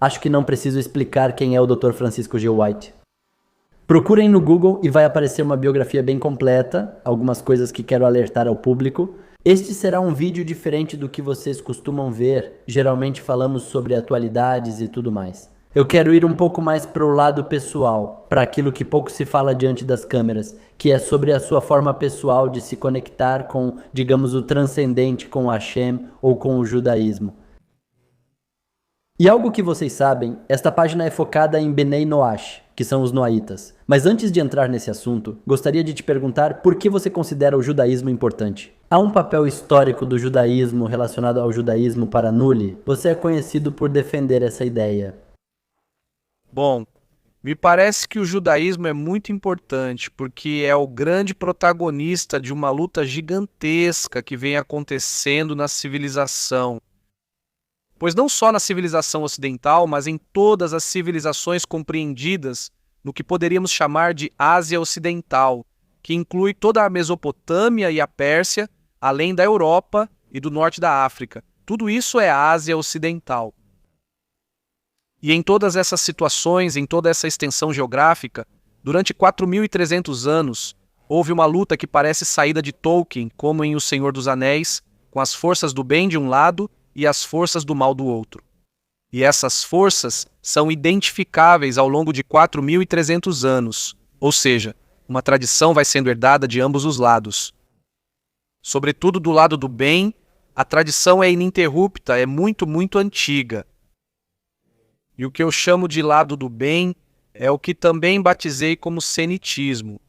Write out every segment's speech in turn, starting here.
Acho que não preciso explicar quem é o Dr. Francisco G. White. Procurem no Google e vai aparecer uma biografia bem completa, algumas coisas que quero alertar ao público. Este será um vídeo diferente do que vocês costumam ver, geralmente falamos sobre atualidades e tudo mais. Eu quero ir um pouco mais para o lado pessoal, para aquilo que pouco se fala diante das câmeras, que é sobre a sua forma pessoal de se conectar com, digamos, o transcendente, com o Hashem ou com o judaísmo. E algo que vocês sabem, esta página é focada em Benei Noash, que são os noaítas. Mas antes de entrar nesse assunto, gostaria de te perguntar por que você considera o judaísmo importante. Há um papel histórico do judaísmo relacionado ao judaísmo para Nulli? Você é conhecido por defender essa ideia. Bom, me parece que o judaísmo é muito importante porque é o grande protagonista de uma luta gigantesca que vem acontecendo na civilização. Pois não só na civilização ocidental, mas em todas as civilizações compreendidas no que poderíamos chamar de Ásia Ocidental, que inclui toda a Mesopotâmia e a Pérsia, além da Europa e do norte da África. Tudo isso é Ásia Ocidental. E em todas essas situações, em toda essa extensão geográfica, durante 4.300 anos, houve uma luta que parece saída de Tolkien, como em O Senhor dos Anéis, com as forças do bem de um lado e as forças do mal do outro. E essas forças são identificáveis ao longo de 4.300 anos, ou seja, uma tradição vai sendo herdada de ambos os lados. Sobretudo do lado do bem, a tradição é ininterrupta, é muito, muito antiga. E o que eu chamo de lado do bem é o que também batizei como semitismo.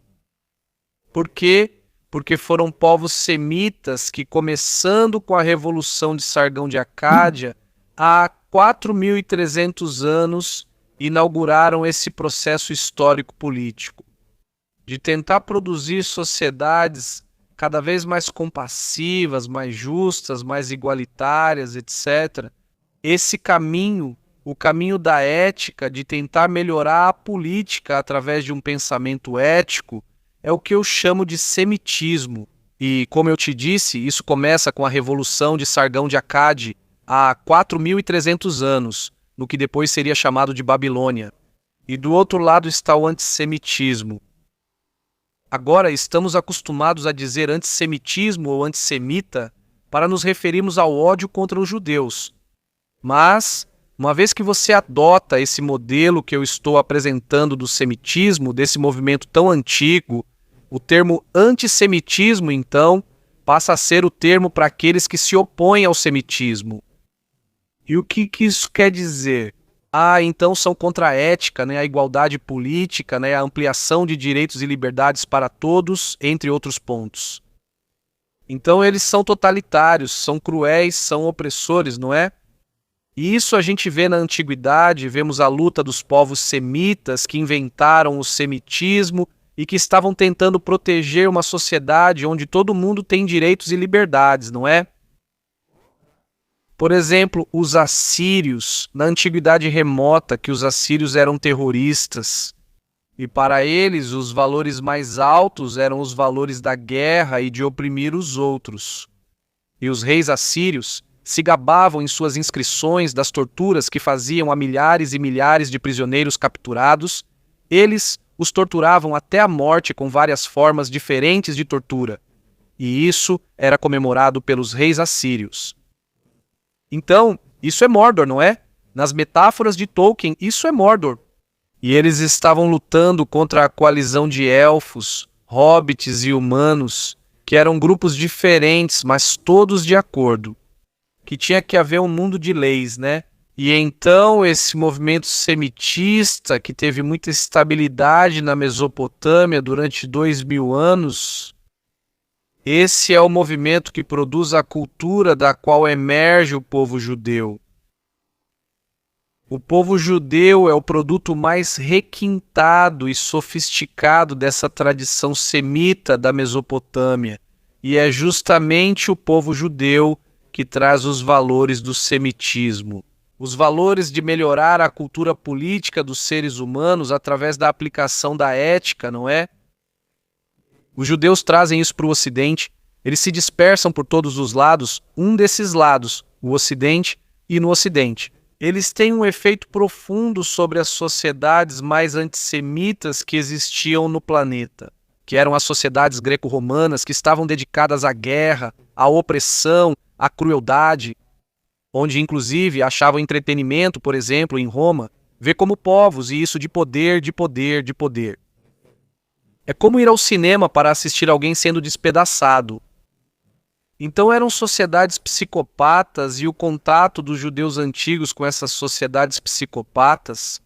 Por quê? Porque foram povos semitas que, começando com a Revolução de Sargão de Acádia, há 4.300 anos, inauguraram esse processo histórico-político de tentar produzir sociedades cada vez mais compassivas, mais justas, mais igualitárias, etc. Esse caminho, o caminho da ética, de tentar melhorar a política através de um pensamento ético, é o que eu chamo de semitismo. E, como eu te disse, isso começa com a Revolução de Sargão de Acádia, há 4.300 anos, no que depois seria chamado de Babilônia. E do outro lado está o antissemitismo. Agora estamos acostumados a dizer antissemitismo ou antissemita para nos referirmos ao ódio contra os judeus. Mas, uma vez que você adota esse modelo que eu estou apresentando do semitismo, desse movimento tão antigo, o termo antissemitismo, então, passa a ser o termo para aqueles que se opõem ao semitismo. E o que isso quer dizer? Então são contra a ética, a igualdade política, a ampliação de direitos e liberdades para todos, entre outros pontos. Então eles são totalitários, são cruéis, são opressores, não é? E isso a gente vê na antiguidade, vemos a luta dos povos semitas que inventaram o semitismo e que estavam tentando proteger uma sociedade onde todo mundo tem direitos e liberdades, não é? Por exemplo, os assírios, na antiguidade remota, que os assírios eram terroristas. E para eles, os valores mais altos eram os valores da guerra e de oprimir os outros. E os reis assírios se gabavam em suas inscrições das torturas que faziam a milhares e milhares de prisioneiros capturados. Eles os torturavam até a morte com várias formas diferentes de tortura. E isso era comemorado pelos reis assírios. Então, isso é Mordor, não é? Nas metáforas de Tolkien, isso é Mordor. E eles estavam lutando contra a coalizão de elfos, hobbits e humanos, que eram grupos diferentes, mas todos de acordo. Que tinha que haver um mundo de leis, né? E então esse movimento semitista, que teve muita estabilidade na Mesopotâmia durante 2.000 anos... Esse é o movimento que produz a cultura da qual emerge o povo judeu. O povo judeu é o produto mais requintado e sofisticado dessa tradição semita da Mesopotâmia, e é justamente o povo judeu que traz os valores do semitismo. Os valores de melhorar a cultura política dos seres humanos através da aplicação da ética, não é? Os judeus trazem isso para o Ocidente, eles se dispersam por todos os lados, um desses lados, o Ocidente, e no Ocidente. eles têm um efeito profundo sobre as sociedades mais antissemitas que existiam no planeta, que eram as sociedades greco-romanas que estavam dedicadas à guerra, à opressão, à crueldade, onde inclusive achavam entretenimento, por exemplo, em Roma, ver como povos e isso de poder, de poder, de poder. É como ir ao cinema para assistir alguém sendo despedaçado. Então eram sociedades psicopatas e o contato dos judeus antigos com essas sociedades psicopatas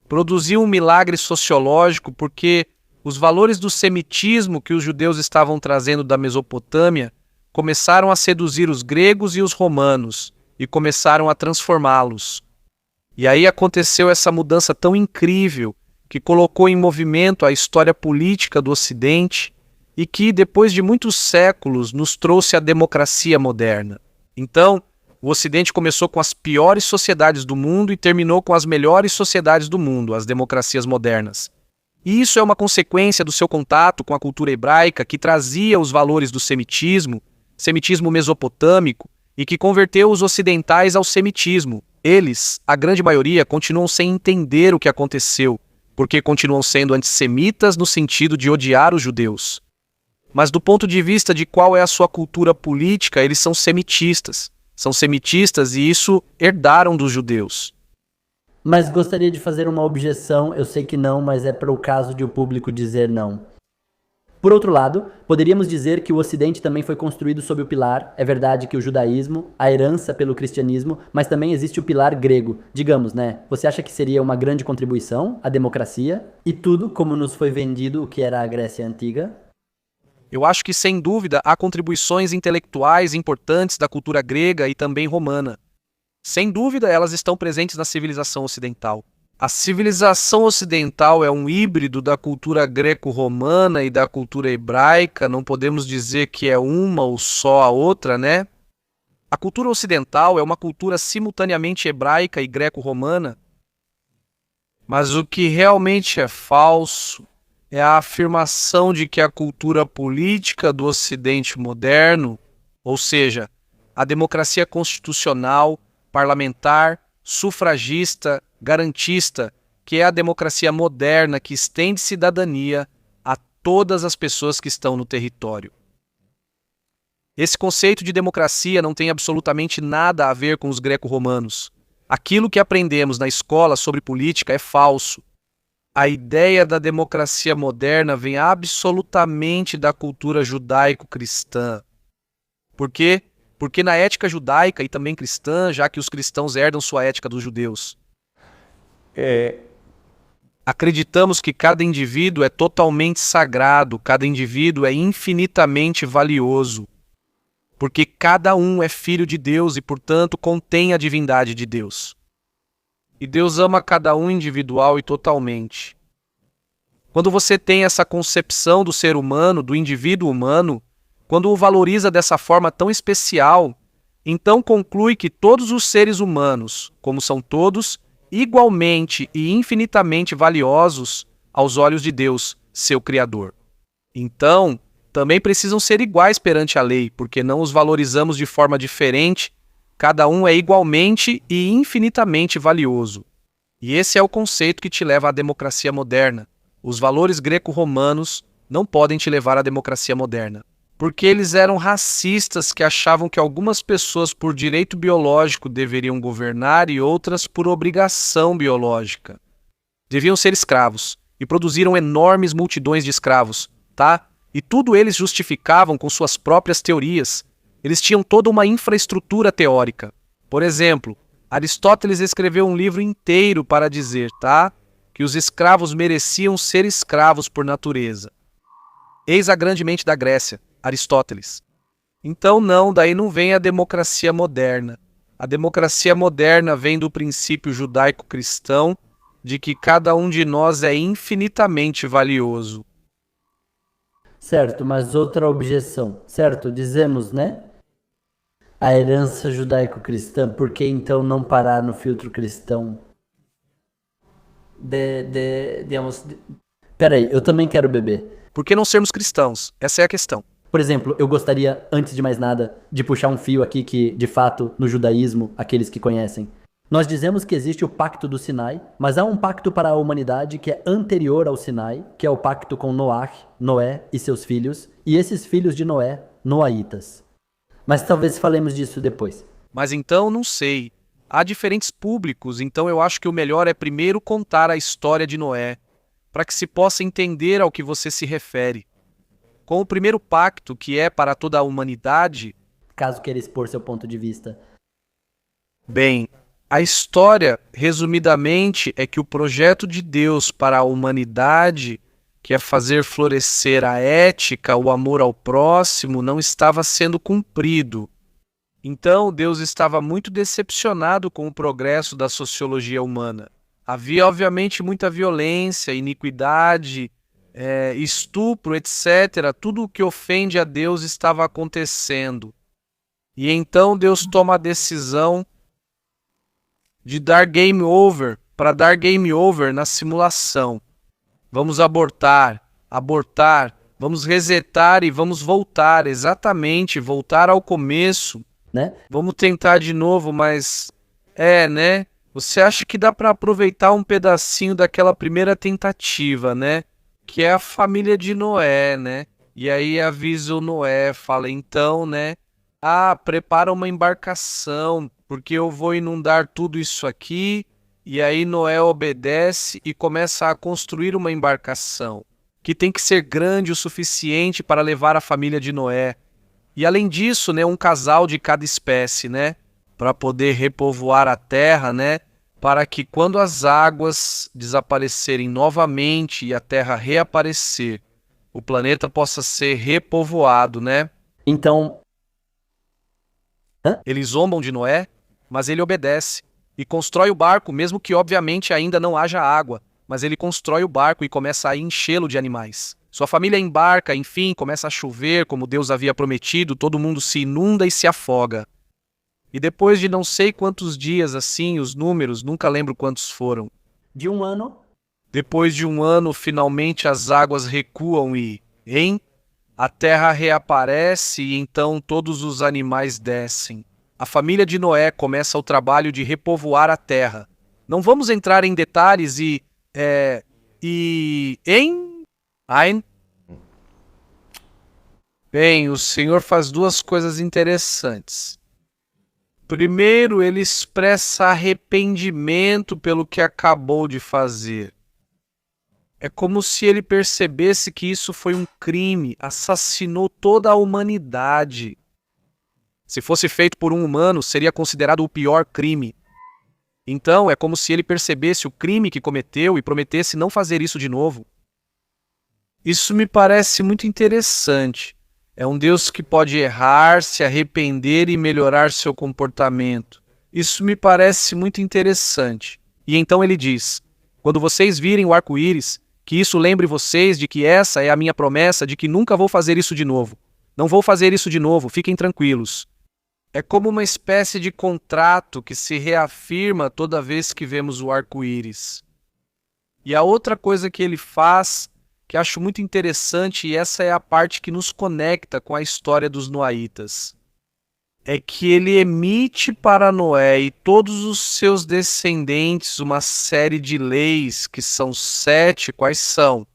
produziu um milagre sociológico porque os valores do semitismo que os judeus estavam trazendo da Mesopotâmia começaram a seduzir os gregos e os romanos e começaram a transformá-los. E aí aconteceu essa mudança tão incrível que colocou em movimento a história política do Ocidente e que, depois de muitos séculos, nos trouxe a democracia moderna. Então, o Ocidente começou com as piores sociedades do mundo e terminou com as melhores sociedades do mundo, as democracias modernas. E isso é uma consequência do seu contato com a cultura hebraica que trazia os valores do semitismo mesopotâmico, e que converteu os ocidentais ao semitismo. Eles, a grande maioria, continuam sem entender o que aconteceu, porque continuam sendo antissemitas no sentido de odiar os judeus. Mas do ponto de vista de qual é a sua cultura política, eles são semitistas. São semitistas e isso herdaram dos judeus. Mas gostaria de fazer uma objeção, eu sei que não, mas é para o caso de o público dizer não. Por outro lado, poderíamos dizer que o Ocidente também foi construído sob o pilar, é verdade que o judaísmo, a herança pelo cristianismo, mas também existe o pilar grego. Digamos, né? Você acha que seria uma grande contribuição à democracia? E tudo como nos foi vendido o que era a Grécia Antiga? Eu acho que, sem dúvida, há contribuições intelectuais importantes da cultura grega e também romana. Sem dúvida, elas estão presentes na civilização ocidental. A civilização ocidental é um híbrido da cultura greco-romana e da cultura hebraica, não podemos dizer que é uma ou só a outra, né? A cultura ocidental é uma cultura simultaneamente hebraica e greco-romana, mas o que realmente é falso é a afirmação de que a cultura política do Ocidente moderno, ou seja, a democracia constitucional, parlamentar, sufragista, garantista, que é a democracia moderna que estende cidadania a todas as pessoas que estão no território. Esse conceito de democracia não tem absolutamente nada a ver com os greco-romanos. Aquilo que aprendemos na escola sobre política é falso. A ideia da democracia moderna vem absolutamente da cultura judaico-cristã. Por quê? Porque na ética judaica e também cristã, já que os cristãos herdam sua ética dos judeus, acreditamos que cada indivíduo é totalmente sagrado, cada indivíduo é infinitamente valioso, porque cada um é filho de Deus e, portanto, contém a divindade de Deus. E Deus ama cada um individual e totalmente. Quando você tem essa concepção do ser humano, do indivíduo humano, quando o valoriza dessa forma tão especial, então conclui que todos os seres humanos, como são todos, igualmente e infinitamente valiosos aos olhos de Deus, seu Criador. Então, também precisam ser iguais perante a lei, porque não os valorizamos de forma diferente. Cada um é igualmente e infinitamente valioso. E esse é o conceito que te leva à democracia moderna. Os valores greco-romanos não podem te levar à democracia moderna. Porque eles eram racistas que achavam que algumas pessoas por direito biológico deveriam governar e outras por obrigação biológica. Deviam ser escravos e produziram enormes multidões de escravos, tá? E tudo eles justificavam com suas próprias teorias. Eles tinham toda uma infraestrutura teórica. Por exemplo, Aristóteles escreveu um livro inteiro para dizer, tá? Que os escravos mereciam ser escravos por natureza. Eis a grande mente da Grécia, Aristóteles. Então não, daí não vem a democracia moderna. A democracia moderna vem do princípio judaico-cristão de que cada um de nós é infinitamente valioso. Certo, mas outra objeção. Certo, dizemos, né? A herança judaico-cristã, por que então não parar no filtro cristão? Peraí, eu também quero beber. Por que não sermos cristãos? Essa é a questão. Por exemplo, eu gostaria, antes de mais nada, de puxar um fio aqui que, de fato, no judaísmo, aqueles que conhecem, nós dizemos que existe o pacto do Sinai, mas há um pacto para a humanidade que é anterior ao Sinai, que é o pacto com Noé e seus filhos, e esses filhos de Noé, noaítas. Mas talvez falemos disso depois. Mas então, não sei. Há diferentes públicos, então eu acho que o melhor é primeiro contar a história de Noé, para que se possa entender ao que você se refere. Com o primeiro pacto, que é para toda a humanidade... Caso queira expor seu ponto de vista. Bem, a história, resumidamente, é que o projeto de Deus para a humanidade, que é fazer florescer a ética, o amor ao próximo, não estava sendo cumprido. Então, Deus estava muito decepcionado com o progresso da sociologia humana. Havia, obviamente, muita violência, iniquidade, estupro, etc. Tudo o que ofende a Deus estava acontecendo. E então Deus toma a decisão de dar game over, para dar game over na simulação. Vamos abortar, vamos resetar e vamos voltar, exatamente, voltar ao começo. Né? Vamos tentar de novo, mas... né? Você acha que dá para aproveitar um pedacinho daquela primeira tentativa, né? Que é a família de Noé, né? E aí avisa o Noé, fala, então, né? Prepara uma embarcação, porque eu vou inundar tudo isso aqui. E aí Noé obedece e começa a construir uma embarcação, que tem que ser grande o suficiente para levar a família de Noé. E além disso, né, um casal de cada espécie, né? Para poder repovoar a terra, né? Para que quando as águas desaparecerem novamente e a terra reaparecer, o planeta possa ser repovoado, né? Então... Eles zombam de Noé, mas ele obedece e constrói o barco, mesmo que obviamente ainda não haja água, mas ele constrói o barco e começa a enchê-lo de animais. Sua família embarca, enfim, começa a chover, como Deus havia prometido, todo mundo se inunda e se afoga. E depois de não sei quantos dias assim, os números, nunca lembro quantos foram. De um ano. Depois de um ano, finalmente as águas recuam e, a terra reaparece e então todos os animais descem. A família de Noé começa o trabalho de repovoar a terra. Não vamos entrar em detalhes Bem, o Senhor faz duas coisas interessantes. Primeiro, ele expressa arrependimento pelo que acabou de fazer. É como se ele percebesse que isso foi um crime, assassinou toda a humanidade. Se fosse feito por um humano, seria considerado o pior crime. Então, é como se ele percebesse o crime que cometeu e prometesse não fazer isso de novo. Isso me parece muito interessante. É um Deus que pode errar, se arrepender e melhorar seu comportamento. Isso me parece muito interessante. E então ele diz, quando vocês virem o arco-íris, que isso lembre vocês de que essa é a minha promessa de que nunca vou fazer isso de novo. Não vou fazer isso de novo, fiquem tranquilos. É como uma espécie de contrato que se reafirma toda vez que vemos o arco-íris. E a outra coisa que ele faz, que acho muito interessante, e essa é a parte que nos conecta com a história dos noaítas, é que ele emite para Noé e todos os seus descendentes uma série de leis, que são 7, quais são?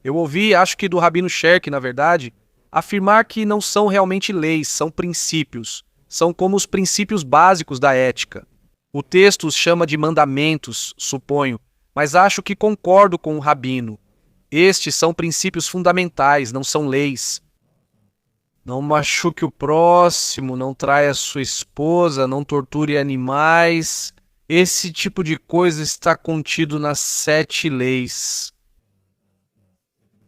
Eu ouvi, acho que do Rabino Sherk, na verdade, afirmar que não são realmente leis, são princípios. São como os princípios básicos da ética. O texto os chama de mandamentos, suponho, mas acho que concordo com o Rabino. Estes são princípios fundamentais, não são leis. Não machuque o próximo, não traia sua esposa, não torture animais. Esse tipo de coisa está contido nas 7 leis.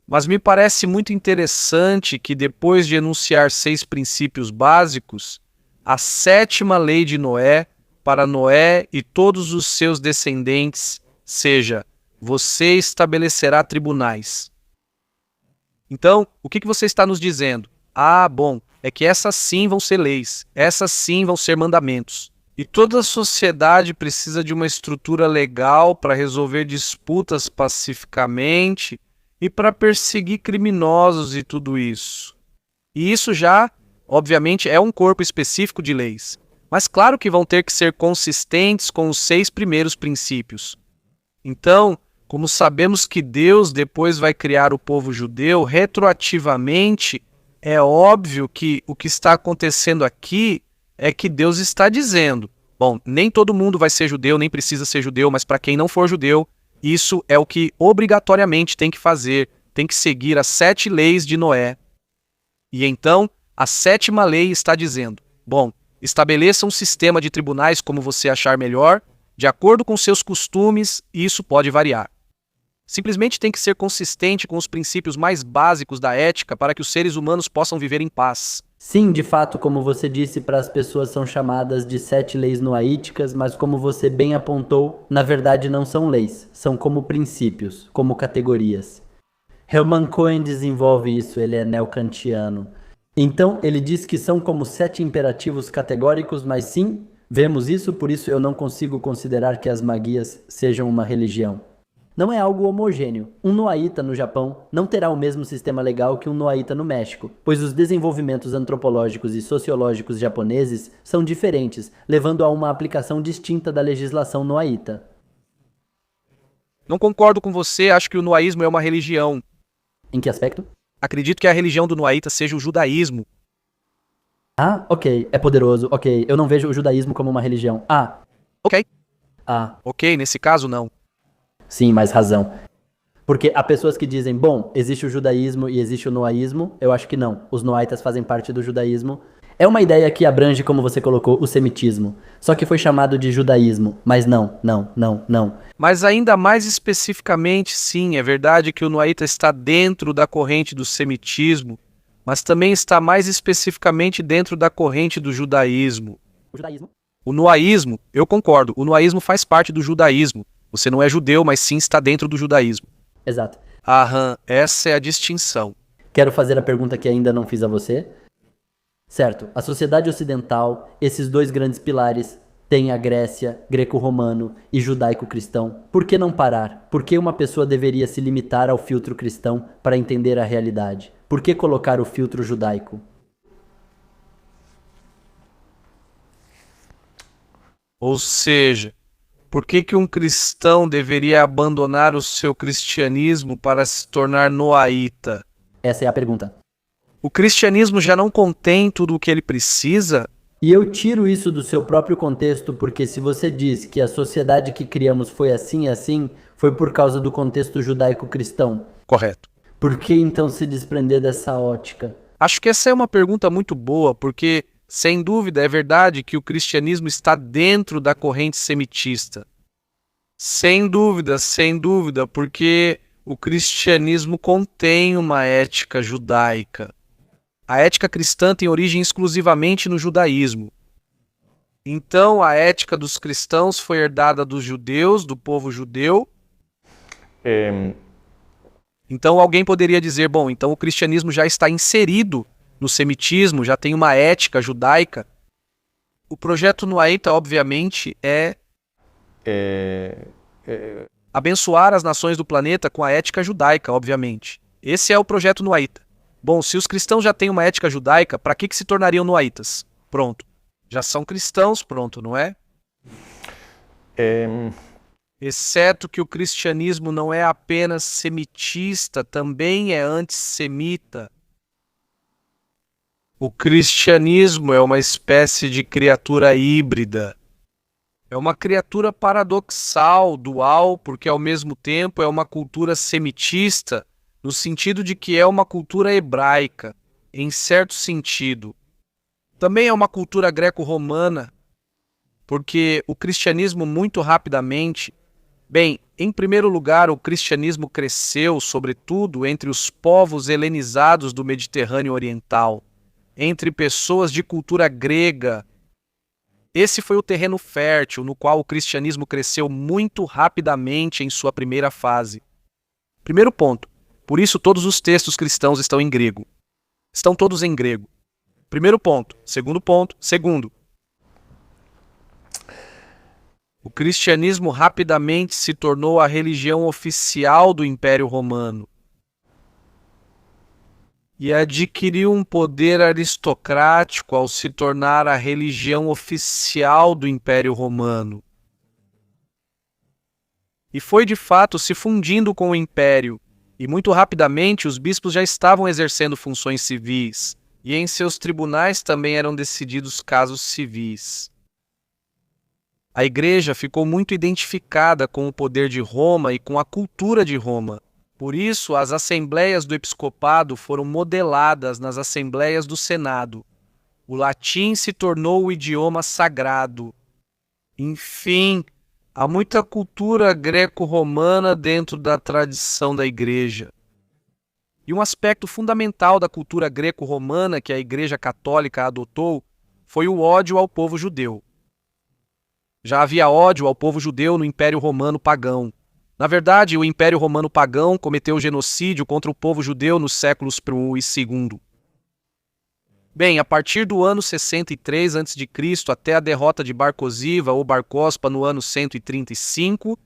Mas me parece muito interessante que depois de enunciar 6 princípios básicos, a 7ª lei de Noé, para Noé e todos os seus descendentes, seja, você estabelecerá tribunais. Então, o que você está nos dizendo? Bom, é que essas sim vão ser leis, essas sim vão ser mandamentos. E toda a sociedade precisa de uma estrutura legal para resolver disputas pacificamente e para perseguir criminosos e tudo isso. E isso já, obviamente, é um corpo específico de leis. Mas claro que vão ter que ser consistentes com os 6 primeiros princípios. Então, como sabemos que Deus depois vai criar o povo judeu, retroativamente, é óbvio que o que está acontecendo aqui é que Deus está dizendo, bom, nem todo mundo vai ser judeu, nem precisa ser judeu, mas para quem não for judeu, isso é o que obrigatoriamente tem que fazer, tem que seguir as 7 leis de Noé. E então, a 7ª lei está dizendo, bom, estabeleça um sistema de tribunais como você achar melhor, de acordo com seus costumes, e isso pode variar. Simplesmente tem que ser consistente com os princípios mais básicos da ética para que os seres humanos possam viver em paz. Sim, de fato, como você disse, para as pessoas são chamadas de 7 leis noaíticas, mas como você bem apontou, na verdade não são leis, são como princípios, como categorias. Hermann Cohen desenvolve isso, ele é neocantiano. Então, ele diz que são como 7 imperativos categóricos, mas sim, vemos isso, por isso eu não consigo considerar que as magias sejam uma religião. Não é algo homogêneo. Um noaíta no Japão não terá o mesmo sistema legal que um noaíta no México, pois os desenvolvimentos antropológicos e sociológicos japoneses são diferentes, levando a uma aplicação distinta da legislação noaíta. Não concordo com você, acho que o noaísmo é uma religião. Em que aspecto? Acredito que a religião do noaíta seja o judaísmo. Ah, ok, é poderoso, ok. Eu não vejo o judaísmo como uma religião. Ok. Ok, nesse caso não. Sim, mais razão. Porque há pessoas que dizem, bom, existe o judaísmo e existe o noaísmo. Eu acho que não. Os noaitas fazem parte do judaísmo. É uma ideia que abrange, como você colocou, o semitismo. Só que foi chamado de judaísmo. Mas não. Mas ainda mais especificamente, sim, é verdade que o noaíta está dentro da corrente do semitismo, mas também está mais especificamente dentro da corrente do judaísmo. O judaísmo? O noaísmo, eu concordo, o noaísmo faz parte do judaísmo. Você não é judeu, mas sim está dentro do judaísmo. Exato. Aham, essa é a distinção. Quero fazer a pergunta que ainda não fiz a você. Certo, a sociedade ocidental, esses 2 grandes pilares, tem a Grécia, greco-romano e judaico-cristão. Por que não parar? Por que uma pessoa deveria se limitar ao filtro cristão para entender a realidade? Por que colocar o filtro judaico? Ou seja, por que um cristão deveria abandonar o seu cristianismo para se tornar noaíta? Essa é a pergunta. O cristianismo já não contém tudo o que ele precisa? E eu tiro isso do seu próprio contexto, porque se você diz que a sociedade que criamos foi assim e assim, foi por causa do contexto judaico-cristão. Correto. Por que então se desprender dessa ótica? Acho que essa é uma pergunta muito boa, porque, sem dúvida, é verdade que o cristianismo está dentro da corrente semitista. Sem dúvida, porque o cristianismo contém uma ética judaica. A ética cristã tem origem exclusivamente no judaísmo. Então, a ética dos cristãos foi herdada dos judeus, do povo judeu. Então, alguém poderia dizer, bom, então o cristianismo já está inserido no semitismo, já tem uma ética judaica. O projeto noaíta, obviamente, é abençoar as nações do planeta com a ética judaica, obviamente. Esse é o projeto noaíta. Bom, se os cristãos já têm uma ética judaica, para que se tornariam noaítas? Pronto. Já são cristãos, pronto, não é? Exceto que o cristianismo não é apenas semitista, também é antissemita. O cristianismo é uma espécie de criatura híbrida. É uma criatura paradoxal, dual, porque ao mesmo tempo é uma cultura semitista, no sentido de que é uma cultura hebraica, em certo sentido. Também é uma cultura greco-romana, porque o cristianismo muito rapidamente... Bem, em primeiro lugar, o cristianismo cresceu, sobretudo, entre os povos helenizados do Mediterrâneo Oriental, entre pessoas de cultura grega. Esse foi o terreno fértil no qual o cristianismo cresceu muito rapidamente em sua primeira fase. Primeiro ponto. Por isso, todos os textos cristãos estão em grego. Estão todos em grego. Primeiro ponto. Segundo ponto. Segundo. O cristianismo rapidamente se tornou a religião oficial do Império Romano. e adquiriu um poder aristocrático ao se tornar a religião oficial do Império Romano. E foi de fato se fundindo com o Império, e muito rapidamente os bispos já estavam exercendo funções civis, e em seus tribunais também eram decididos casos civis. A Igreja ficou muito identificada com o poder de Roma e com a cultura de Roma. Por isso, as assembleias do episcopado foram modeladas nas assembleias do Senado. O latim se tornou o idioma sagrado. Enfim, há muita cultura greco-romana dentro da tradição da Igreja. E um aspecto fundamental da cultura greco-romana que a Igreja Católica adotou foi o ódio ao povo judeu. Já havia ódio ao povo judeu no Império Romano pagão. Na verdade, o Império Romano pagão cometeu genocídio contra o povo judeu nos séculos I e II. Bem, a partir do ano 63 a.C. até a derrota de Bar Cosiva ou Bar Cospa no ano 135,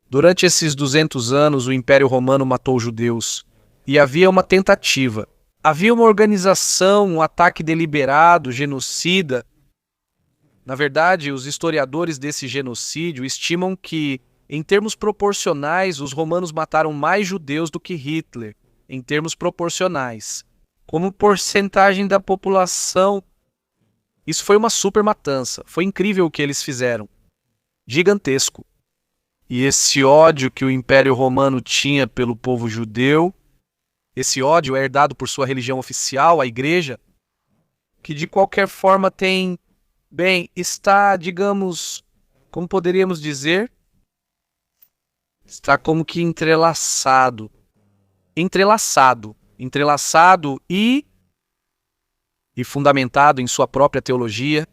durante esses 200 anos o Império Romano matou os judeus. E havia uma tentativa. Havia uma organização, um ataque deliberado, genocida. Na verdade, os historiadores desse genocídio estimam que, em termos proporcionais, os romanos mataram mais judeus do que Hitler, em termos proporcionais. Como porcentagem da população, isso foi uma super matança. Foi incrível o que eles fizeram. Gigantesco. E esse ódio que o Império Romano tinha pelo povo judeu, esse ódio é herdado por sua religião oficial, a Igreja, que de qualquer forma está, digamos, como poderíamos dizer, está como que entrelaçado e fundamentado em sua própria teologia,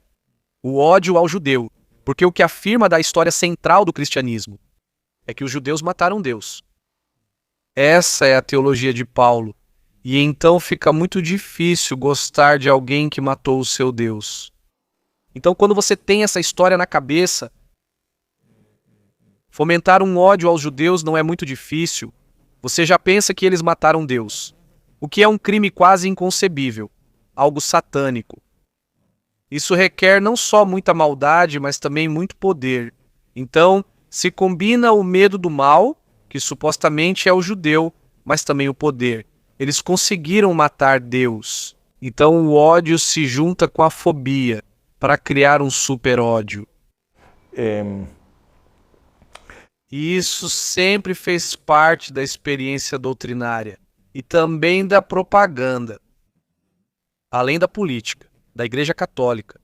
o ódio ao judeu, porque o que afirma da história central do cristianismo é que os judeus mataram Deus. Essa é a teologia de Paulo, e então fica muito difícil gostar de alguém que matou o seu Deus. Então, quando você tem essa história na cabeça, fomentar um ódio aos judeus não é muito difícil. Você já pensa que eles mataram Deus, o que é um crime quase inconcebível, algo satânico. Isso requer não só muita maldade, mas também muito poder. Então, se combina o medo do mal, que supostamente é o judeu, mas também o poder. Eles conseguiram matar Deus. Então, o ódio se junta com a fobia para criar um super ódio. E isso sempre fez parte da experiência doutrinária e também da propaganda, além da política, da Igreja Católica.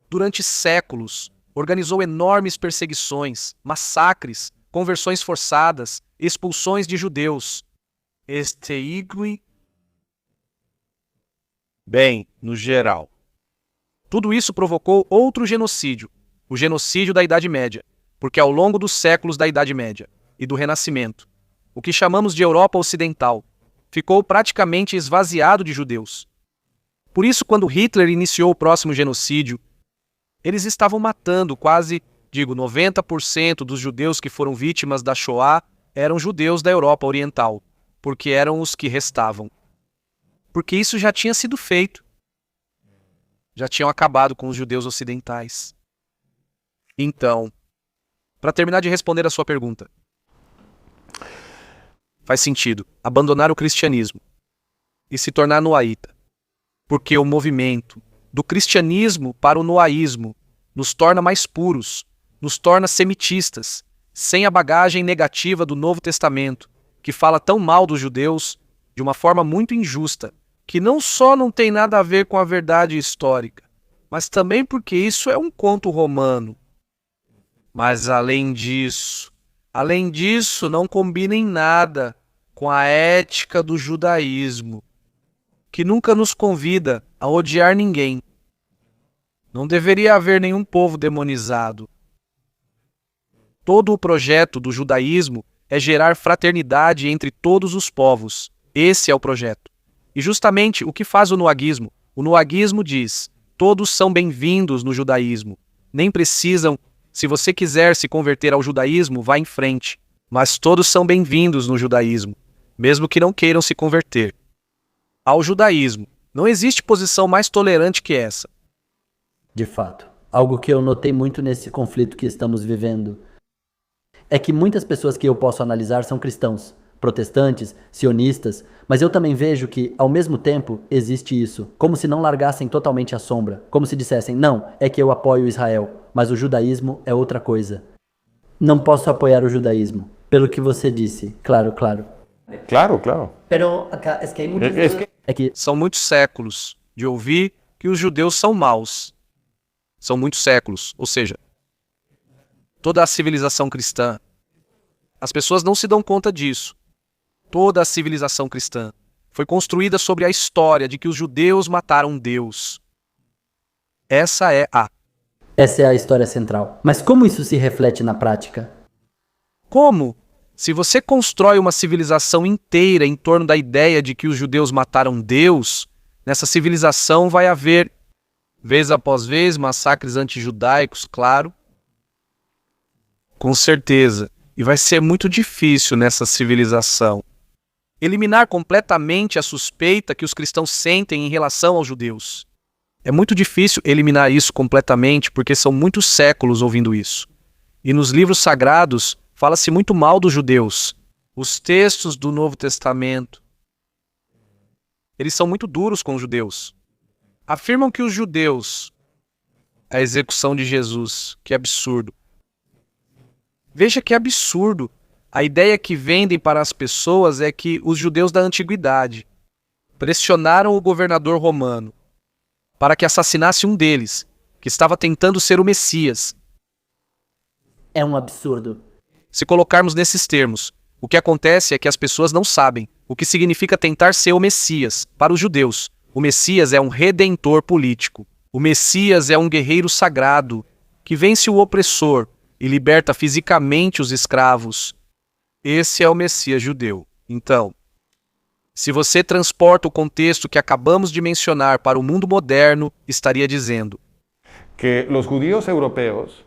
Durante séculos, organizou enormes perseguições, massacres, conversões forçadas, expulsões de judeus. Bem, no geral. Tudo isso provocou outro genocídio, o genocídio da Idade Média, porque ao longo dos séculos da Idade Média e do Renascimento, o que chamamos de Europa Ocidental ficou praticamente esvaziado de judeus. Por isso, quando Hitler iniciou o próximo genocídio, eles estavam matando quase, 90% dos judeus que foram vítimas da Shoah eram judeus da Europa Oriental, porque eram os que restavam. Porque isso já tinha sido feito. Já tinham acabado com os judeus ocidentais. Então, para terminar de responder a sua pergunta, faz sentido abandonar o cristianismo e se tornar noaíta, porque o movimento do cristianismo para o noaísmo nos torna mais puros, nos torna semitistas, sem a bagagem negativa do Novo Testamento, que fala tão mal dos judeus de uma forma muito injusta, que não só não tem nada a ver com a verdade histórica, mas também porque isso é um conto romano. Mas além disso, não combina em nada com a ética do judaísmo, que nunca nos convida a odiar ninguém. Não deveria haver nenhum povo demonizado. Todo o projeto do judaísmo é gerar fraternidade entre todos os povos. Esse é o projeto. E justamente o que faz o noaguismo? O noaguismo diz: todos são bem-vindos no judaísmo. Nem precisam, se você quiser se converter ao judaísmo, vá em frente. Mas todos são bem-vindos no judaísmo. mesmo que não queiram se converter. Ao judaísmo, não existe posição mais tolerante que essa. De fato, algo que eu notei muito nesse conflito que estamos vivendo é que muitas pessoas que eu posso analisar são cristãos, protestantes, sionistas, mas eu também vejo que, ao mesmo tempo, existe isso, como se não largassem totalmente a sombra, como se dissessem, não, é que eu apoio Israel, mas o judaísmo é outra coisa. Não posso apoiar o judaísmo, pelo que você disse, claro. Claro, claro. Pero acá, es que hay muchas Es cosas... que É que São muitos séculos de ouvir que os judeus são maus. São muitos séculos, ou seja, toda a civilização cristã. As pessoas não se dão conta disso. Toda a civilização cristã foi construída sobre a história de que os judeus mataram Deus. Essa é essa é a história central. Mas como isso se reflete na prática? Como? Se você constrói uma civilização inteira em torno da ideia de que os judeus mataram Deus, nessa civilização vai haver, vez após vez, massacres antijudaicos, claro. Com certeza. E vai ser muito difícil nessa civilização eliminar completamente a suspeita que os cristãos sentem em relação aos judeus. É muito difícil eliminar isso completamente porque são muitos séculos ouvindo isso. E nos livros sagrados fala-se muito mal dos judeus. Os textos do Novo Testamento, eles são muito duros com os judeus. Afirmam que os judeus, a execução de Jesus, que absurdo. Veja que absurdo. A ideia que vendem para as pessoas é que os judeus da antiguidade pressionaram o governador romano para que assassinasse um deles, que estava tentando ser o Messias. É um absurdo. Se colocarmos nesses termos, o que acontece é que as pessoas não sabem o que significa tentar ser o Messias. Para os judeus, o Messias é um redentor político. O Messias é um guerreiro sagrado que vence o opressor e liberta fisicamente os escravos. Esse é o Messias judeu. Então, se você transporta o contexto que acabamos de mencionar para o mundo moderno, estaria dizendo: que los judíos europeos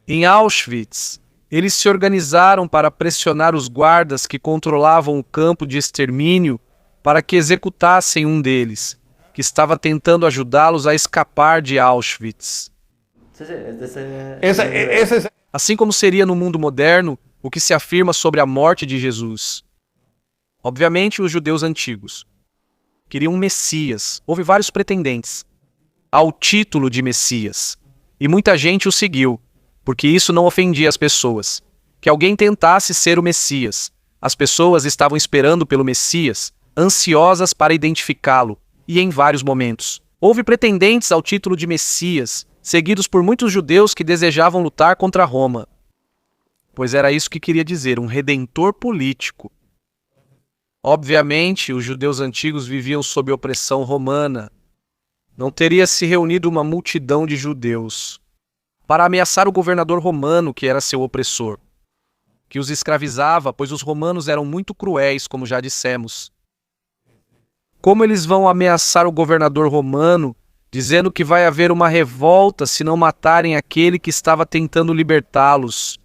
em Auschwitz, eles se organizaram para pressionar os guardas que controlavam o campo de extermínio para que executassem um deles, que estava tentando ajudá-los a escapar de Auschwitz. ese Assim como seria no mundo moderno o que se afirma sobre a morte de Jesus. Obviamente, os judeus antigos queriam um Messias. Houve vários pretendentes ao título de Messias. E muita gente o seguiu, porque isso não ofendia as pessoas. Que alguém tentasse ser o Messias. As pessoas estavam esperando pelo Messias, ansiosas para identificá-lo, e em vários momentos. Houve pretendentes ao título de Messias, seguidos por muitos judeus que desejavam lutar contra Roma. Pois era isso que queria dizer, um redentor político. Obviamente, os judeus antigos viviam sob opressão romana. Não teria se reunido uma multidão de judeus para ameaçar o governador romano, que era seu opressor, que os escravizava, pois os romanos eram muito cruéis, como já dissemos. Como eles vão ameaçar o governador romano, dizendo que vai haver uma revolta se não matarem aquele que estava tentando libertá-los?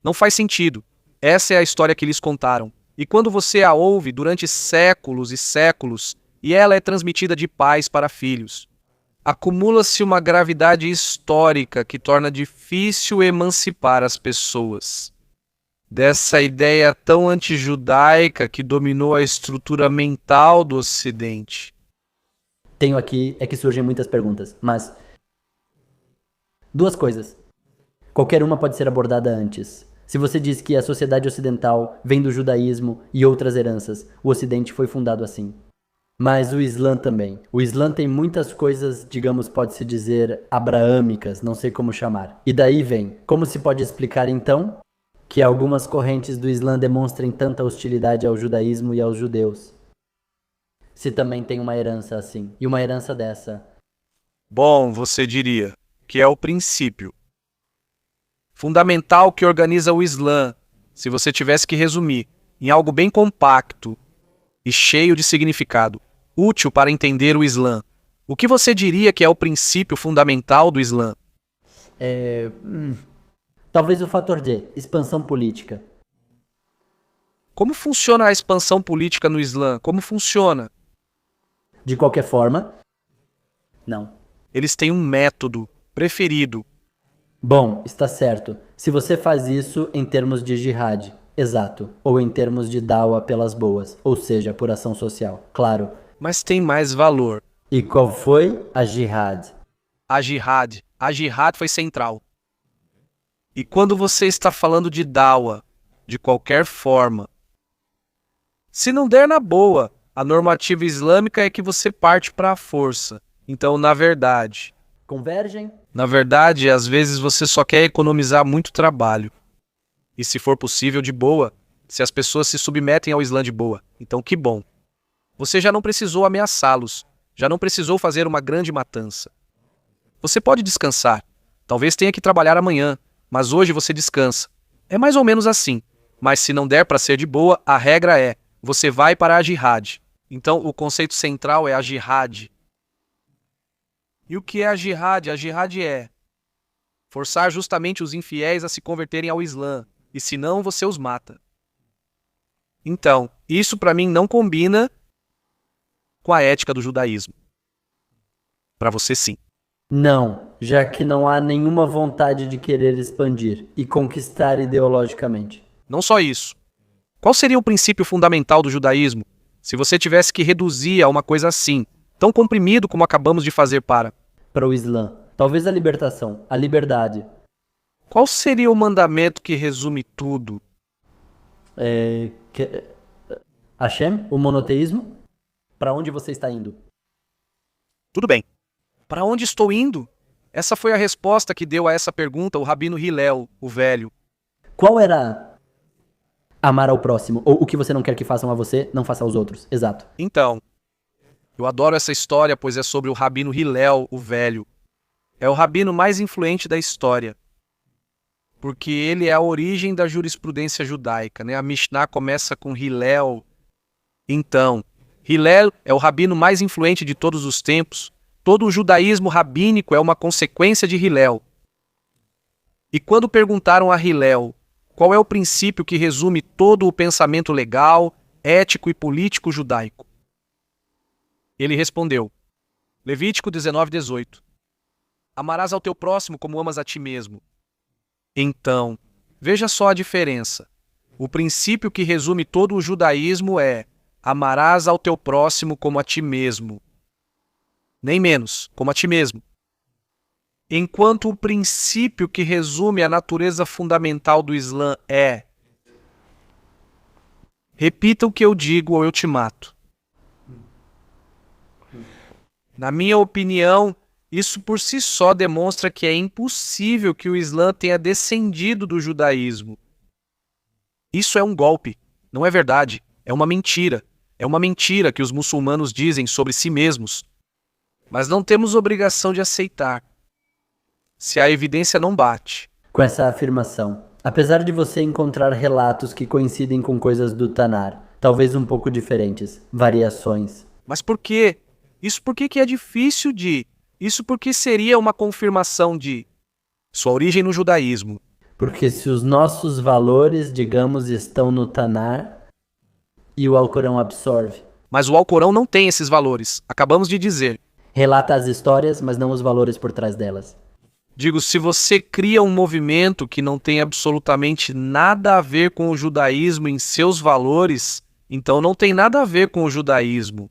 Não faz sentido. Essa é a história que lhes contaram. E quando você a ouve durante séculos e séculos, e ela é transmitida de pais para filhos, acumula-se uma gravidade histórica que torna difícil emancipar as pessoas dessa ideia tão antijudaica que dominou a estrutura mental do Ocidente. Tenho aqui, é que surgem muitas perguntas, mas... duas coisas. Qualquer uma pode ser abordada antes. Se você diz que a sociedade ocidental vem do judaísmo e outras heranças, o Ocidente foi fundado assim. Mas o Islã também. O Islã tem muitas coisas, digamos, pode-se dizer, abraâmicas, não sei como chamar. E daí vem. Como se pode explicar, então, que algumas correntes do Islã demonstrem tanta hostilidade ao judaísmo e aos judeus? Se também tem uma herança assim. E uma herança dessa. Bom, você diria que é o princípio fundamental que organiza o Islã, se você tivesse que resumir em algo bem compacto e cheio de significado, útil para entender o Islã. O que você diria que é o princípio fundamental do Islã? Talvez o fator D, expansão política. Como funciona a expansão política no Islã? Como funciona? De qualquer forma, não. Eles têm um método preferido. Bom, está certo. Se você faz isso em termos de jihad, exato, ou em termos de dawa pelas boas, ou seja, por ação social, claro. Mas tem mais valor. E qual foi a jihad? A jihad foi central. E quando você está falando de dawa, de qualquer forma, se não der na boa, a normativa islâmica é que você parte para a força. Então, na verdade, Convergem? às vezes você só quer economizar muito trabalho. E se for possível, de boa, se as pessoas se submetem ao Islã de boa. Então, que bom. Você já não precisou ameaçá-los, já não precisou fazer uma grande matança. Você pode descansar. Talvez tenha que trabalhar amanhã, mas hoje você descansa. É mais ou menos assim. Mas se não der para ser de boa, a regra é, você vai para a jihad. Então, o conceito central é a jihad. E o que é a jihad? A jihad é forçar justamente os infiéis a se converterem ao Islã, e se não, você os mata. Então, isso para mim não combina com a ética do judaísmo. Para você, sim. Não, já que não há nenhuma vontade de querer expandir e conquistar ideologicamente. Não só isso. Qual seria o princípio fundamental do judaísmo, se você tivesse que reduzir a uma coisa assim, tão comprimido como acabamos de fazer para o Islã, talvez a libertação, a liberdade. Qual seria o mandamento que resume tudo? Hashem, o monoteísmo? Para onde você está indo? Tudo bem. Para onde estou indo? Essa foi a resposta que deu a essa pergunta o Rabino Hillel, o velho. Qual era amar ao próximo? Ou o que você não quer que façam a você, não faça aos outros. Exato. Então, eu adoro essa história, pois é sobre o Rabino Hillel, o velho. É o rabino mais influente da história. Porque ele é a origem da jurisprudência judaica, né? A Mishnah começa com Hillel. Então, Hillel é o rabino mais influente de todos os tempos. Todo o judaísmo rabínico é uma consequência de Hillel. E quando perguntaram a Hillel qual é o princípio que resume todo o pensamento legal, ético e político judaico, ele respondeu, Levítico 19:18. Amarás ao teu próximo como amas a ti mesmo. Então, veja só a diferença. O princípio que resume todo o judaísmo é amarás ao teu próximo como a ti mesmo. Nem menos, como a ti mesmo. Enquanto o princípio que resume a natureza fundamental do Islã é repita o que eu digo ou eu te mato. Na minha opinião, isso por si só demonstra que é impossível que o Islã tenha descendido do judaísmo. Isso é um golpe, não é verdade, é uma mentira. É uma mentira que os muçulmanos dizem sobre si mesmos. Mas não temos obrigação de aceitar, se a evidência não bate. Com essa afirmação, apesar de você encontrar relatos que coincidem com coisas do Tanar, talvez um pouco diferentes, variações. Mas por quê? Isso por que é difícil de... Isso porque seria uma confirmação de sua origem no judaísmo. Porque se os nossos valores, digamos, estão no Tanar e o Alcorão absorve. Mas o Alcorão não tem esses valores, acabamos de dizer. Relata as histórias, mas não os valores por trás delas. Digo, se você cria um movimento que não tem absolutamente nada a ver com o judaísmo em seus valores, então não tem nada a ver com o judaísmo.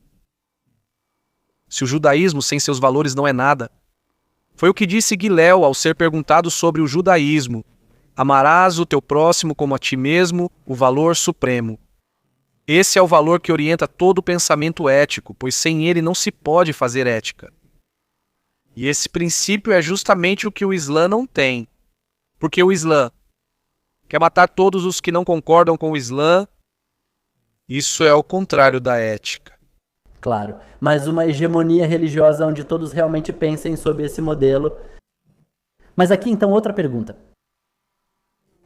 Se o judaísmo sem seus valores não é nada. Foi o que disse Hillel ao ser perguntado sobre o judaísmo. Amarás o teu próximo como a ti mesmo, o valor supremo. Esse é o valor que orienta todo o pensamento ético, pois sem ele não se pode fazer ética. E esse princípio é justamente o que o Islã não tem. Porque o Islã quer matar todos os que não concordam com o Islã. Isso é o contrário da ética. Claro, mas uma hegemonia religiosa onde todos realmente pensem sobre esse modelo. Mas aqui então outra pergunta.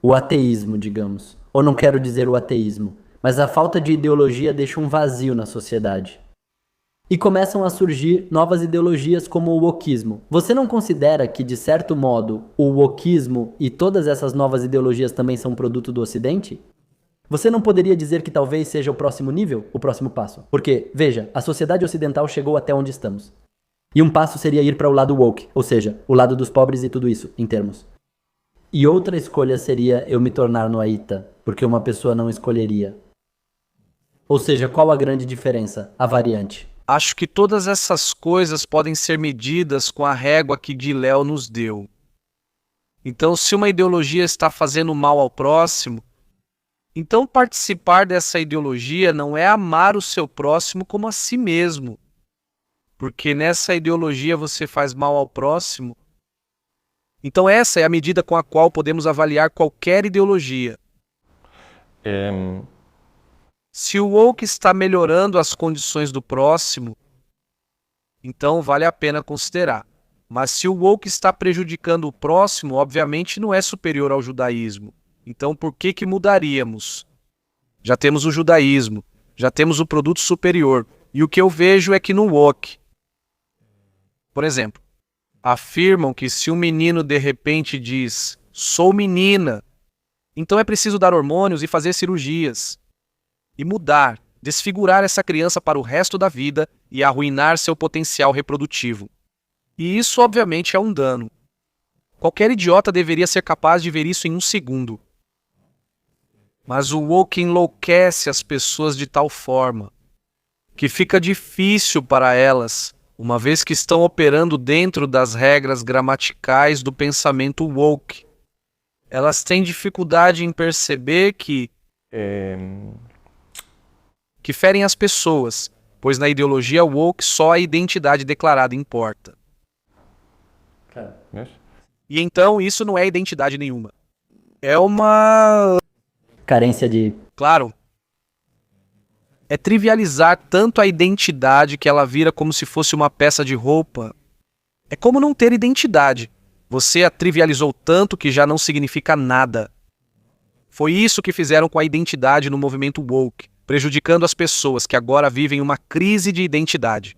O ateísmo, digamos. Ou não quero dizer o ateísmo, mas a falta de ideologia deixa um vazio na sociedade. E começam a surgir novas ideologias como o wokismo. Você não considera que, de certo modo, o wokismo e todas essas novas ideologias também são produto do Ocidente? Você não poderia dizer que talvez seja o próximo nível, o próximo passo? Porque, veja, a sociedade ocidental chegou até onde estamos. E um passo seria ir para o lado woke, ou seja, o lado dos pobres e tudo isso, em termos. E outra escolha seria eu me tornar noaíta, porque uma pessoa não escolheria. Ou seja, qual a grande diferença? A variante. Acho que todas essas coisas podem ser medidas com a régua que Guiléu nos deu. Então, se uma ideologia está fazendo mal ao próximo, então participar dessa ideologia não é amar o seu próximo como a si mesmo. Porque nessa ideologia você faz mal ao próximo. Então essa é a medida com a qual podemos avaliar qualquer ideologia. Se o woke está melhorando as condições do próximo, então vale a pena considerar. Mas se o woke está prejudicando o próximo, obviamente não é superior ao judaísmo. Então por que mudaríamos? Já temos o judaísmo, já temos o produto superior. E o que eu vejo é que no woke, por exemplo, afirmam que se um menino de repente diz, sou menina, então é preciso dar hormônios e fazer cirurgias. E mudar, desfigurar essa criança para o resto da vida e arruinar seu potencial reprodutivo. E isso obviamente é um dano. Qualquer idiota deveria ser capaz de ver isso em um segundo. Mas o woke enlouquece as pessoas de tal forma que fica difícil para elas, uma vez que estão operando dentro das regras gramaticais do pensamento woke. Elas têm dificuldade em perceber que ferem as pessoas, pois na ideologia woke só a identidade declarada importa. Yes. E então isso não é identidade nenhuma. É uma... Carência de... Claro. É trivializar tanto a identidade que ela vira como se fosse uma peça de roupa. É como não ter identidade. Você a trivializou tanto que já não significa nada. Foi isso que fizeram com a identidade no movimento woke, prejudicando as pessoas que agora vivem uma crise de identidade.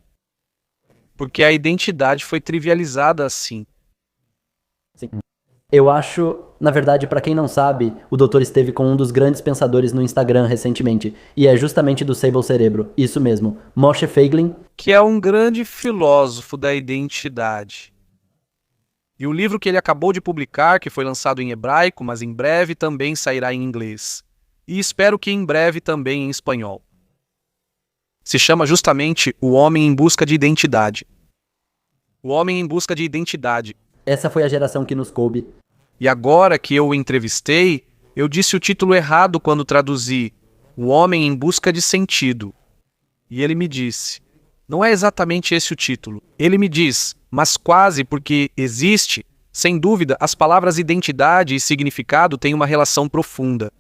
Porque a identidade foi trivializada assim. Sim. Eu acho, na verdade, para quem não sabe, o doutor esteve com um dos grandes pensadores no Instagram recentemente, e é justamente do Sable Cerebro, isso mesmo, Moshe Feiglin, que é um grande filósofo da identidade. E o livro que ele acabou de publicar, que foi lançado em hebraico, mas em breve também sairá em inglês. E espero que em breve também em espanhol. Se chama justamente O Homem em Busca de Identidade. O Homem em Busca de Identidade. Essa foi a geração que nos coube. E agora que eu o entrevistei, eu disse o título errado quando traduzi O Homem em Busca de Sentido. E ele me disse, não é exatamente esse o título. Ele me diz, mas quase, porque existe, sem dúvida, as palavras identidade e significado têm uma relação profunda.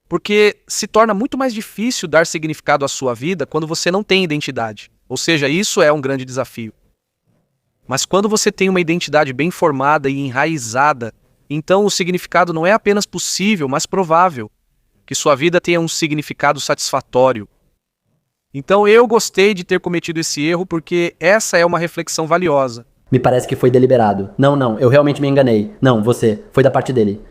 Porque se torna muito mais difícil dar significado à sua vida quando você não tem identidade. Ou seja, isso é um grande desafio. Mas quando você tem uma identidade bem formada e enraizada, então o significado não é apenas possível, mas provável. Que sua vida tenha um significado satisfatório. Então eu gostei de ter cometido esse erro porque essa é uma reflexão valiosa. Me parece que foi deliberado. Não, eu realmente me enganei. Não, você, foi da parte dele.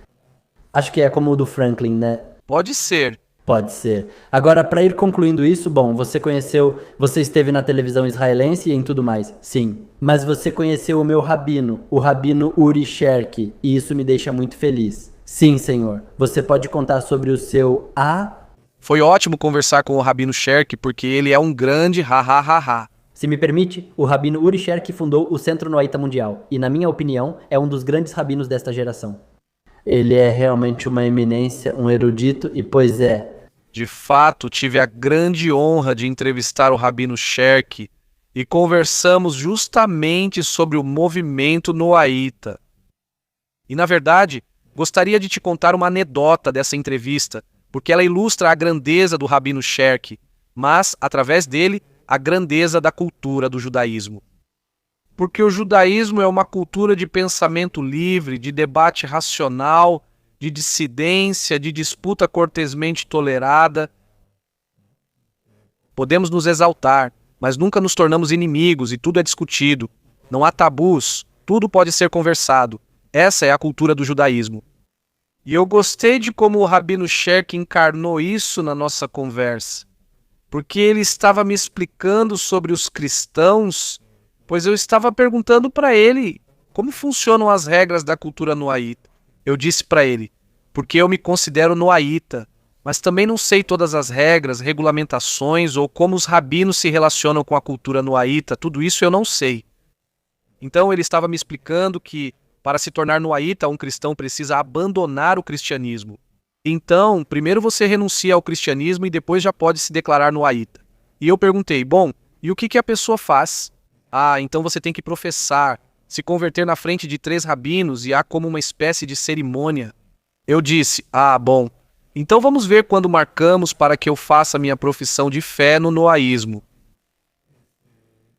Acho que é como o do Franklin, né? Pode ser. Pode ser. Agora, para ir concluindo isso, bom, você esteve na televisão israelense e em tudo mais, sim. Mas você conheceu o meu rabino, o rabino Uri Sherk, e isso me deixa muito feliz. Sim, senhor. Você pode contar sobre o seu Foi ótimo conversar com o rabino Sherk, porque ele é um grande ha. Se me permite, o rabino Uri Sherk fundou o Centro Noaíta Mundial, e na minha opinião, é um dos grandes rabinos desta geração. Ele é realmente uma eminência, um erudito, e pois é. De fato, tive a grande honra de entrevistar o rabino Sherk e conversamos justamente sobre o movimento noaíta. E, na verdade, gostaria de te contar uma anedota dessa entrevista, porque ela ilustra a grandeza do rabino Sherk, mas, através dele, a grandeza da cultura do judaísmo. Porque o judaísmo é uma cultura de pensamento livre, de debate racional, de dissidência, de disputa cortesmente tolerada. Podemos nos exaltar, mas nunca nos tornamos inimigos e tudo é discutido. Não há tabus, tudo pode ser conversado. Essa é a cultura do judaísmo. E eu gostei de como o Rabino Sherk encarnou isso na nossa conversa, porque ele estava me explicando sobre os cristãos, pois eu estava perguntando para ele como funcionam as regras da cultura noaíta. Eu disse para ele, porque eu me considero noaíta, mas também não sei todas as regras, regulamentações ou como os rabinos se relacionam com a cultura noaíta, tudo isso eu não sei. Então ele estava me explicando que para se tornar noaíta, um cristão precisa abandonar o cristianismo. Então, primeiro você renuncia ao cristianismo e depois já pode se declarar noaíta. E eu perguntei, bom, e o que a pessoa faz? Ah, então você tem que professar, se converter na frente de 3 rabinos e há como uma espécie de cerimônia. Eu disse, bom, então vamos ver quando marcamos para que eu faça minha profissão de fé no noaísmo.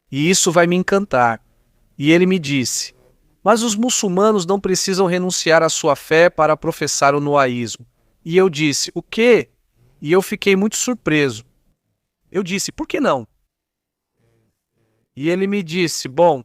E isso vai me encantar. E ele me disse, mas os muçulmanos não precisam renunciar à sua fé para professar o noaísmo. E eu disse, o quê? E eu fiquei muito surpreso. Eu disse, por que não? E ele me disse, bom,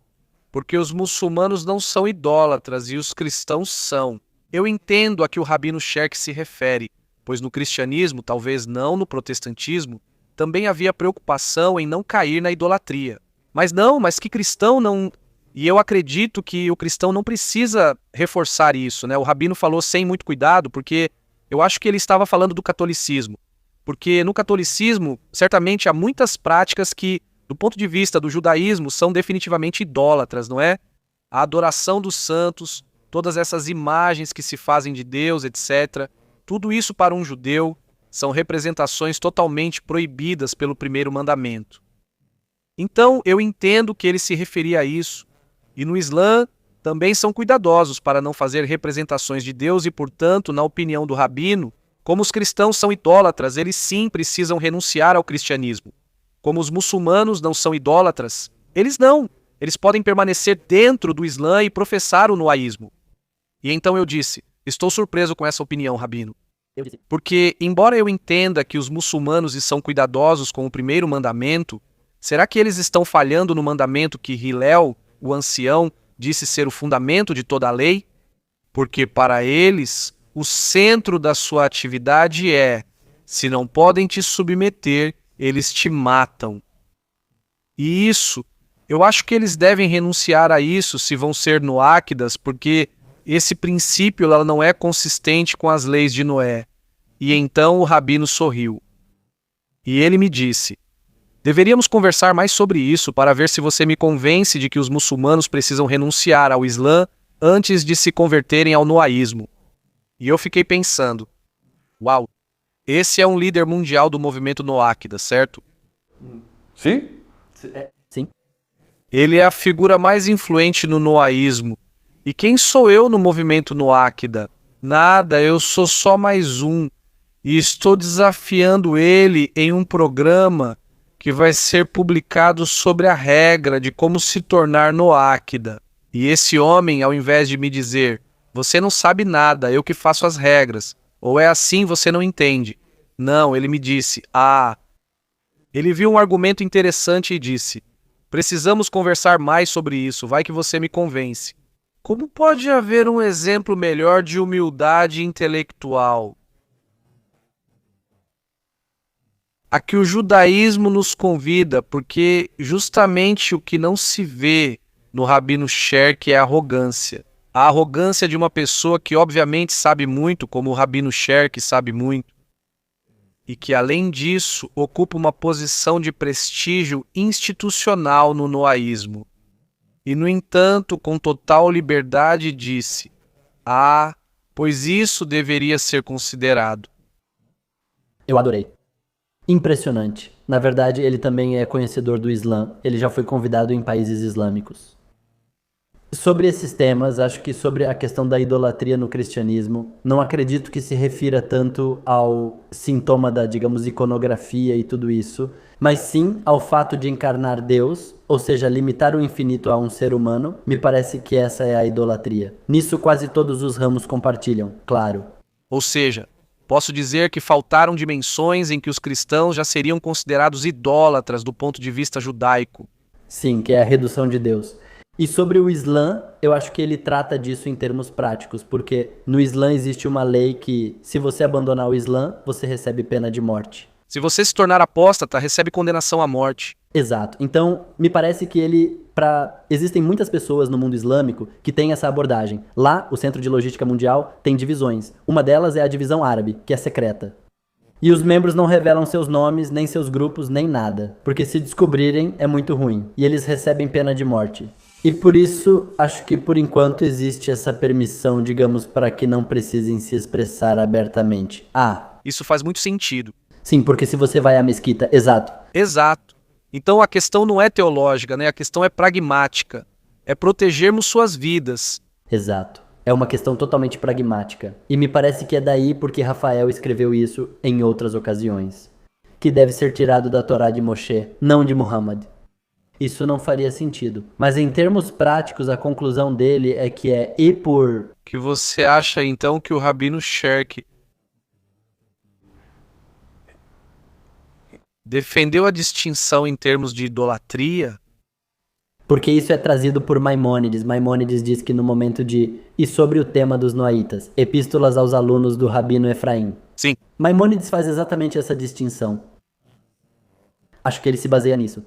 porque os muçulmanos não são idólatras e os cristãos são. Eu entendo a que o Rabino Sherk se refere, pois no cristianismo, talvez não no protestantismo, também havia preocupação em não cair na idolatria. Mas que cristão não... E eu acredito que o cristão não precisa reforçar isso, né? O Rabino falou sem muito cuidado, porque eu acho que ele estava falando do catolicismo. Porque no catolicismo, certamente há muitas práticas que, do ponto de vista do judaísmo, são definitivamente idólatras, não é? A adoração dos santos, todas essas imagens que se fazem de Deus, etc. Tudo isso para um judeu são representações totalmente proibidas pelo primeiro mandamento. Então, eu entendo que ele se referia a isso. E no Islã, também são cuidadosos para não fazer representações de Deus e, portanto, na opinião do Rabino, como os cristãos são idólatras, eles sim precisam renunciar ao cristianismo. Como os muçulmanos não são idólatras, eles não. Eles podem permanecer dentro do Islã e professar o noaísmo. E então eu disse, estou surpreso com essa opinião, Rabino. Porque, embora eu entenda que os muçulmanos são cuidadosos com o primeiro mandamento, será que eles estão falhando no mandamento que Hillel, o ancião, disse ser o fundamento de toda a lei? Porque para eles, o centro da sua atividade é, se não podem te submeter, eles te matam. E isso, eu acho que eles devem renunciar a isso se vão ser noáquidas, porque esse princípio ela não é consistente com as leis de Noé. E então o Rabino sorriu. E ele me disse, deveríamos conversar mais sobre isso para ver se você me convence de que os muçulmanos precisam renunciar ao Islã antes de se converterem ao noaísmo. E eu fiquei pensando, uau, esse é um líder mundial do movimento noáquida, certo? Sim? Sim. Ele é a figura mais influente no noaísmo. E quem sou eu no movimento noáquida? Nada, eu sou só mais um. E estou desafiando ele em um programa que vai ser publicado sobre a regra de como se tornar noáquida. E esse homem, ao invés de me dizer, você não sabe nada, eu que faço as regras, ou é assim, você não entende. Não, ele me disse, Ele viu um argumento interessante e disse, precisamos conversar mais sobre isso, vai que você me convence. Como pode haver um exemplo melhor de humildade intelectual? A que o judaísmo nos convida, porque justamente o que não se vê no Rabino Sherk é a arrogância. A arrogância de uma pessoa que obviamente sabe muito, como o Rabino Sherk sabe muito, e que além disso ocupa uma posição de prestígio institucional no noaísmo. E no entanto, com total liberdade disse, pois isso deveria ser considerado. Eu adorei. Impressionante. Na verdade, ele também é conhecedor do Islã. Ele já foi convidado em países islâmicos. Sobre esses temas, acho que sobre a questão da idolatria no cristianismo, não acredito que se refira tanto ao sintoma da, digamos, iconografia e tudo isso, mas sim ao fato de encarnar Deus, ou seja, limitar o infinito a um ser humano. Me parece que essa é a idolatria. Nisso quase todos os ramos compartilham, claro. Ou seja, posso dizer que faltaram dimensões em que os cristãos já seriam considerados idólatras do ponto de vista judaico. Sim, que é a redução de Deus. E sobre o Islã, eu acho que ele trata disso em termos práticos, porque no Islã existe uma lei que, se você abandonar o Islã, você recebe pena de morte. Se você se tornar apóstata, recebe condenação à morte. Exato. Então, me parece que existem muitas pessoas no mundo islâmico que têm essa abordagem. Lá, o Centro de Logística Mundial tem divisões. Uma delas é a divisão árabe, que é secreta. E os membros não revelam seus nomes, nem seus grupos, nem nada. Porque se descobrirem, é muito ruim. E eles recebem pena de morte. E por isso, acho que por enquanto existe essa permissão, digamos, para que não precisem se expressar abertamente. Isso faz muito sentido. Sim, porque se você vai à mesquita, exato. Exato. Então a questão não é teológica, né? A questão é pragmática. É protegermos suas vidas. Exato. É uma questão totalmente pragmática. E me parece que é daí porque Rafael escreveu isso em outras ocasiões. Que deve ser tirado da Torá de Moshe, não de Muhammad. Isso não faria sentido. Mas em termos práticos, a conclusão dele é que Que você acha então que o Rabino Sherk defendeu a distinção em termos de idolatria? Porque isso é trazido por Maimônides. Maimônides diz que no momento de... E sobre o tema dos Noaítas, epístolas aos alunos do Rabino Efraim. Sim. Maimônides faz exatamente essa distinção. Acho que ele se baseia nisso.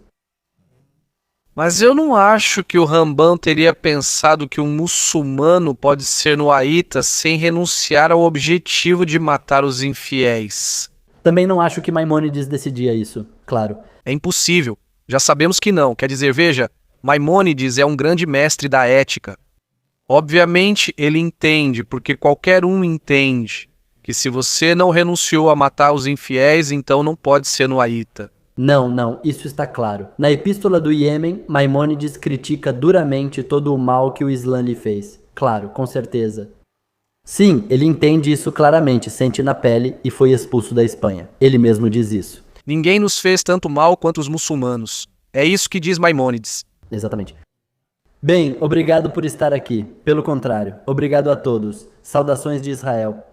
Mas eu não acho que o Rambam teria pensado que um muçulmano pode ser noaíta sem renunciar ao objetivo de matar os infiéis. Também não acho que Maimônides decidia isso, claro. É impossível. Já sabemos que não. Quer dizer, veja, Maimônides é um grande mestre da ética. Obviamente ele entende, porque qualquer um entende, que se você não renunciou a matar os infiéis, então não pode ser noaíta. Não, isso está claro. Na Epístola do Iêmen, Maimônides critica duramente todo o mal que o Islã lhe fez. Claro, com certeza. Sim, ele entende isso claramente, sente na pele e foi expulso da Espanha. Ele mesmo diz isso. Ninguém nos fez tanto mal quanto os muçulmanos. É isso que diz Maimônides. Exatamente. Bem, obrigado por estar aqui. Pelo contrário, obrigado a todos. Saudações de Israel.